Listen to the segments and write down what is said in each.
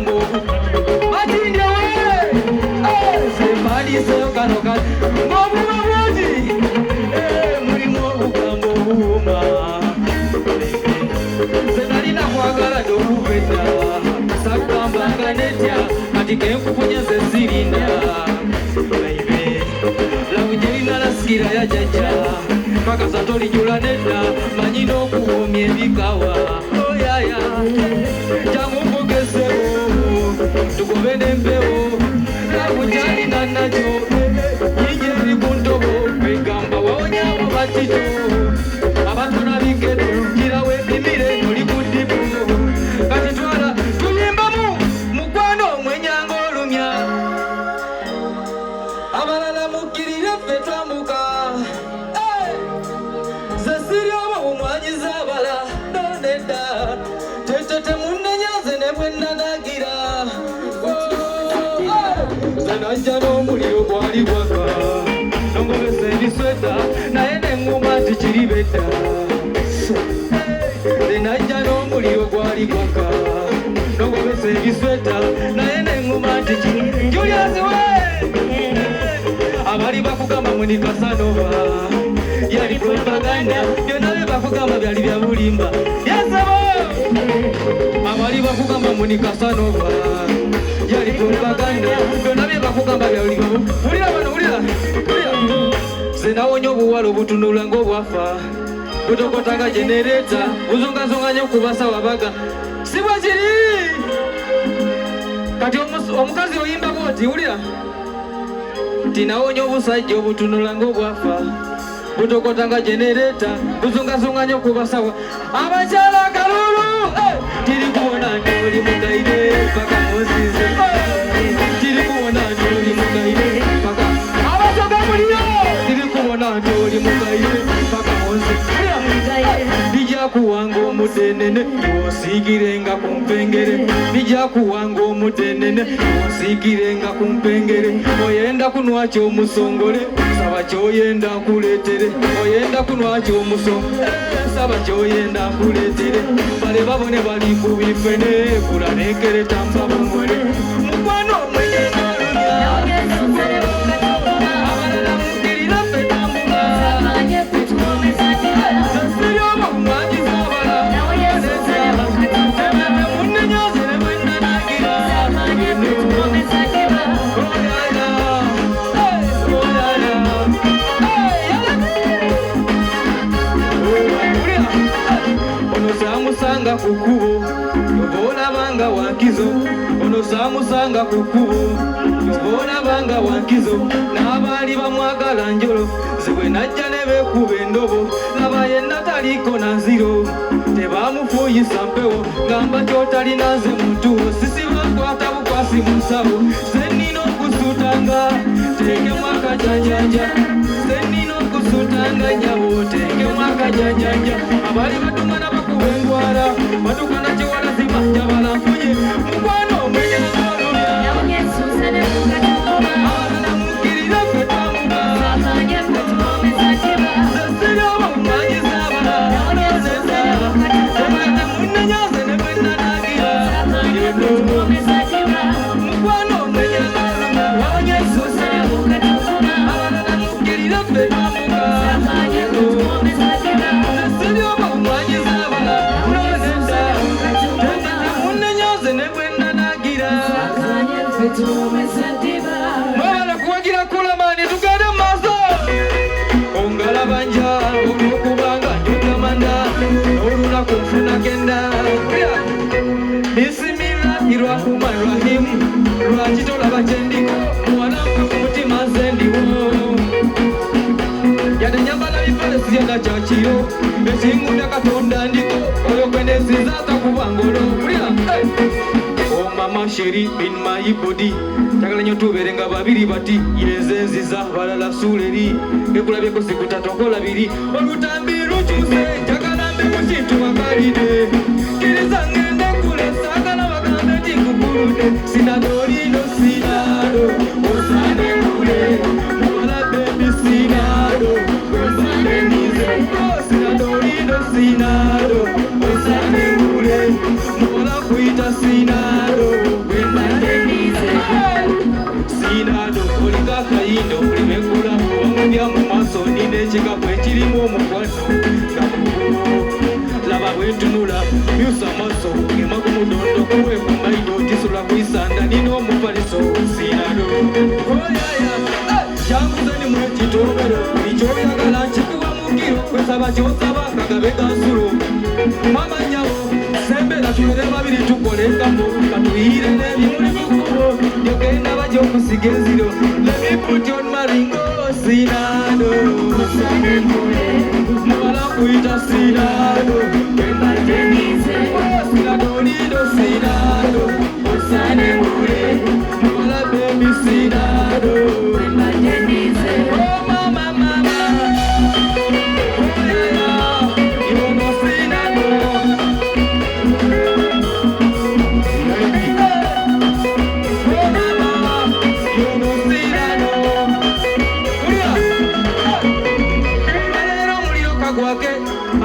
bugambo matinde we sembali sokanoka ngobuma bwozi mulimo bugambo buma senalina kwagala dokuveta sakambanga netya kati kenkupunyaze sirinda labujerina lasikira ya jaja kakasa tolijula nedda manyina okuwomya ebikawa oyaya jangumbugezeo tugobe nembewo labujalina nakyo yinje eri ku ntobo kwegamba wawonyabo batito abatona bikedo kirawe bimire noli ku ddibu kati twala tunyimbamu mukwano omwenyanga olumya abalala mukkirire ffe twambuka zesiryobo bumwanyiza abala nonedda tetete munnenyaze ne bwe nanagira zanajja n'omuliro gwali gwaka nongobesa ebisweta naye neŋŋuma tikiribedda zenajja n'omuliro gwali gwaka nongobesa ebisweta naye neŋŋuma tikiri Julius we abali bakugamba muni Casanova yali propaganda byonna bye bakugamba byali bya bulimba yasabo abali bakugamba muni Casanova yali propaganda byonna bye bakugamba byali bya ulira bano ulira zenawonya obuwala obutunula ng'obwafa butokotanga genereta buzungazunganya okubasa wabaga si bwe kiri kati omukazi oyimba bwoti ulira tinawonya obusajja obutunula ng'obwafa butokotanga genereta buzungazunganya okubasawa abakyala akalulu tiri kuwona nti oli mugaire paka musize tiri kuwona nti oli mugaire paka abasoga muliro tiri kuwona nti oli mugaire paka musize bijja kuwanga omudenene osiigirenga ku mpengere bijja kuwanga omudenene osiigirenga ku mpengere oyenda kunwa ky'omusongole saba ky'oyenda nkuleetere oyenda kunwa ky'omusongole saba ky'oyenda nkuleetere bale babone bali ku bifene kulalekere tamba bumwere mukwano omwenyena abalala mukkirira ffe tambuka zesiryobo bumwanyiza abala munnenyaze ne bwe nanagira ono samusanga ku kkubo yobaolabanga wankizo ono samusanga ku kkubo yobaolabanga wankizo n'abaali bamwagala njolo zibwe najja ne beekuba endobo laba yenna taliiko na nziro tebamufuuyisa mpewo gamba kyotalina nze mutuwo sisibakwata bukwasi mu nsabo sennina okusutanga tekemu akajanjanja sennina okusutanga nyabo tekemu akajanjanja abali batumana bakuba endwala batukana kyewalazima jabala nfunye mukwano omwenyanga olumya abalala mukkirira ffe twamuga zesiryobo bumwanyiza abala sebate munnenyaze ne bwe nanagira mukwano omwenyanga olumya abalala mukkirira ffe twamuga zesiryobo bumwanyiza abala munnenyaze ne bwe nanagira mwabala kuwagira kulamani tugende mu maaso ongalabanja olwokubanga njugamanda n'olunaku nfunagenda bismillahirrahmanirrahim lwaki tolaba kyendiko muwalanka ku mutima nze ndiwo yade nyambala bipale siryenda kyakiro ekingunda katonda ndiko oyo kwenesiza takubangolo kulira mama sheri bin my body takala nyo tubere nga babiri bati yeze nziza balala suleri ekulabyeko sikutatokola biri olutambi lukyuse njagala mbe mu kintu bakalide kiriza ngende kule sagala bagambe tikukulude sinadolino sinado osane kule muwala bebi sinado wembane nize sinadolino sinado osane kule muwala kuita sinado kyosaba kagabeka nsulo mama nyawo sembera tulere babiri tukolekamo katuyire n'ebimuli mukubo yogenda bajja okusiga enziro let me put on maringo sinado mubala kuyita sinado sinado lido sinado osane mule mubala bebi sinado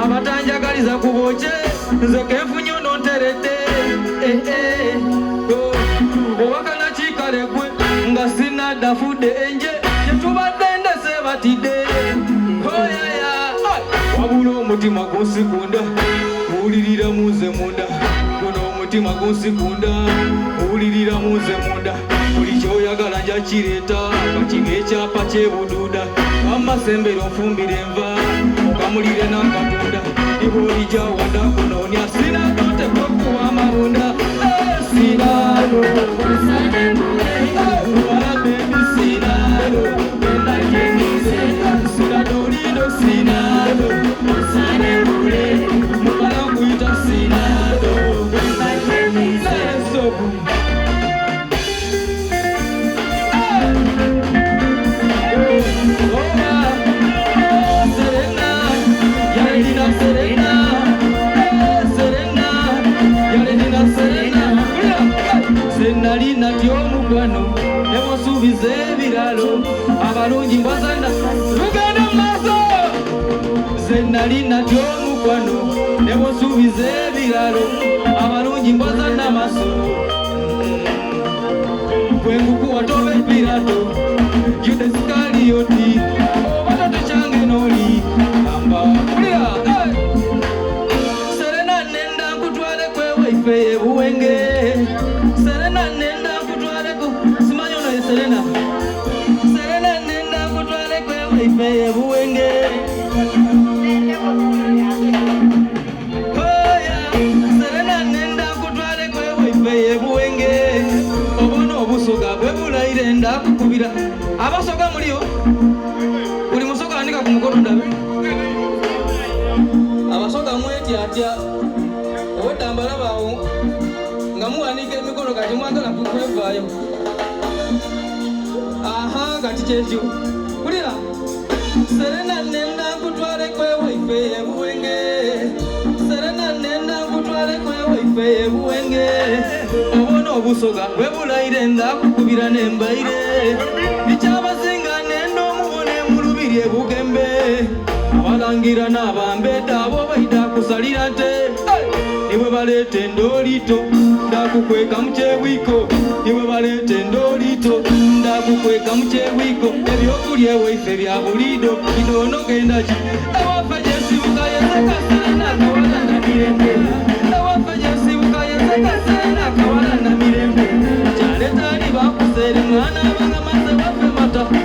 abatanjagaliza kuboche nze kenfunye ononterete owakana kikale gwe nga sinadafudde enje gyetubadde ndese batidde oyaya wabula omutima gunsikunda owulirira munze munda guno omutima gunsikunda owulirira munze munda buli kyoyagala njakireeta kakiga ekyapa kyebuduuda amasembero nfumbire enva okamulire n'akatunda iboolija wanda kunoonya sinakote kokuwa amawunda sinalo wala bebi sinalo sinadolido sinalo mubala nkuyita sinalo sobu Senali natyo mukwano nemusuubiza ebiralo abalungi mbazana tugenda maaso senali natyo mukwano nemusuubiza ebiralo abalungi mbazana maaso kwengukuwa tobe pirato Jude Iskariyoti obatoto kyange noli amba kulira Serena nenda nkutwale kwewaife ebuwenge Serena nenda kutwaleko simanyi ono ye Serena nenda kutwaleko ewaife ebuwenge Serena nenda kutwaleko ewaife ebuwenge obona obusoga bwe bulayire ndakukubira abasoga muliyo buli musoga andika ku mukono ndabe abasoga mwetyatya obwedambala baawo nga muwanika emikono kati mwagala kwevaayo aha kati kyekyo kulira Serena nenda nkutwale kwewaife ebuwenge Serena nenda nkutwale kwewaife ebuwenge obona obusoga bwe bulayire ndakukubira nembaire bikyabasinga nenda omubone mulubiri ebugembe abalangira n'abambeta abo baida kusalira nte niwe baleeta endolito ndakukweka mu kyebwiko niwe baleeta endolito ndakukweka mu kyebwiko ebyokulya ewaife bya bulido bino genda ki ewaffe gyesibuka yezeka Serena kawalanganirende ewaffe gyesibuka yezeka